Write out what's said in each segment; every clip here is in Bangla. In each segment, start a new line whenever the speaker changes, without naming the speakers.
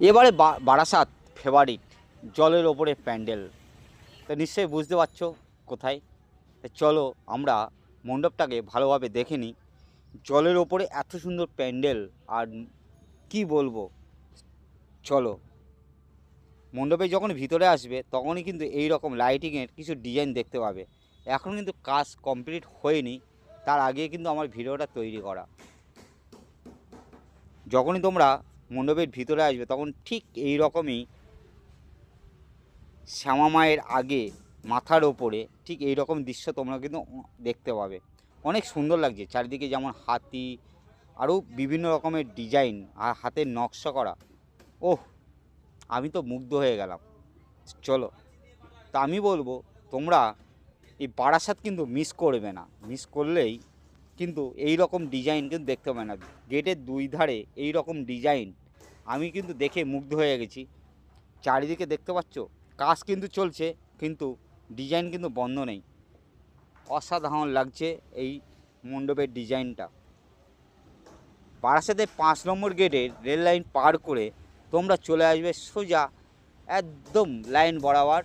এবারে বারাসাত ফেভারিট জলের ওপরে প্যান্ডেল। তো নিশ্চয়ই বুঝতে পারছো কোথায়। তো চলো আমরা মণ্ডপটাকে ভালোভাবে দেখে নিই। জলের ওপরে এত সুন্দর প্যান্ডেল, আর কি বলবো। চলো, মণ্ডপে যখন ভিতরে আসবে তখনই কিন্তু এই রকম লাইটিংয়ের কিছু ডিজাইন দেখতে পাবে। এখন কিন্তু কাজ কমপ্লিট হয়নি, তার আগে কিন্তু আমার ভিডিওটা তৈরি করা। যখনই তোমরা মণ্ডপের ভিতরে আসবে তখন ঠিক এই রকমই শ্যামা মায়ের আগে মাথার ওপরে ঠিক এই রকম দৃশ্য তোমরা কিন্তু দেখতে পাবে। অনেক সুন্দর লাগছে চারিদিকে, যেমন হাতি, আরও বিভিন্ন রকমের ডিজাইন আর হাতের নকশা করা। ওহ, আমি তো মুগ্ধ হয়ে গেলাম। চলো, তা আমি বলবো তোমরা এই বারাসাত কিন্তু মিস করবে না। মিস করলেই কিন্তু এই রকম ডিজাইন কিন্তু দেখতে পাবে না। গেটের দুই ধারে এই রকম ডিজাইন আমি কিন্তু দেখে মুগ্ধ হয়ে গেছি। চারিদিকে দেখতে পাচ্ছ কাজ কিন্তু চলছে, কিন্তু ডিজাইন কিন্তু বন্ধ নেই। অসাধারণ লাগছে এই মণ্ডপের ডিজাইনটা। বারাসাতে 5 নম্বর গেটের রেল লাইন পার করে তোমরা চলে আসবে সোজা একদম লাইন বরাবর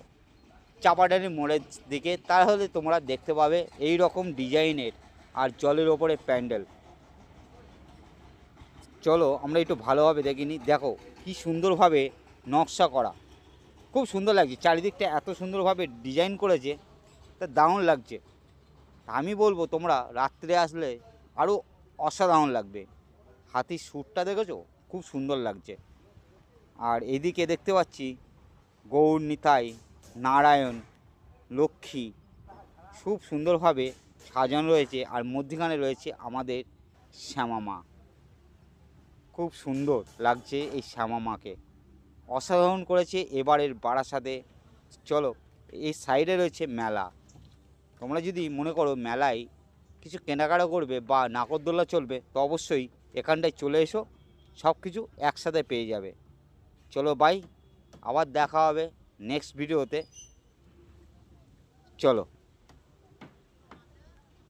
চাপাডানি মোড়ের দিকে। তাহলে তোমরা দেখতে পাবে এই রকম ডিজাইনের আর জলের ওপরে প্যান্ডেল। চলো আমরা একটু ভালোভাবে দেখিনি। দেখো কি সুন্দরভাবে নকশা করা, খুব সুন্দর লাগছে। চারিদিকটা এত সুন্দরভাবে ডিজাইন করেছে, তা দারুণ লাগছে। আমি বলবো তোমরা রাত্রে আসলে আরও অসাধারণ লাগবে। হাতির সুরটা দেখেছো, খুব সুন্দর লাগছে। আর এদিকে দেখতে পাচ্ছি গৌর নিতাই, নারায়ণ, লক্ষ্মী খুব সুন্দরভাবে সাজানো রয়েছে, আর মধ্যখানে রয়েছে আমাদের শ্যামা মা। খুব সুন্দর লাগছে এই শ্যামা মাকে, অসাধারণ করেছে এবারের বারাসাতে। চলো, এই সাইডে রয়েছে মেলা। তোমরা যদি মনে করো মেলায় কিছু কেনাকাটা করবে বা নাগরদোল্লা চলবে, তো অবশ্যই এখানটায় চলে এসো, সব কিছু একসাথে পেয়ে যাবে। চলো বাই, আবার দেখা হবে নেক্সট ভিডিওতে। চলো।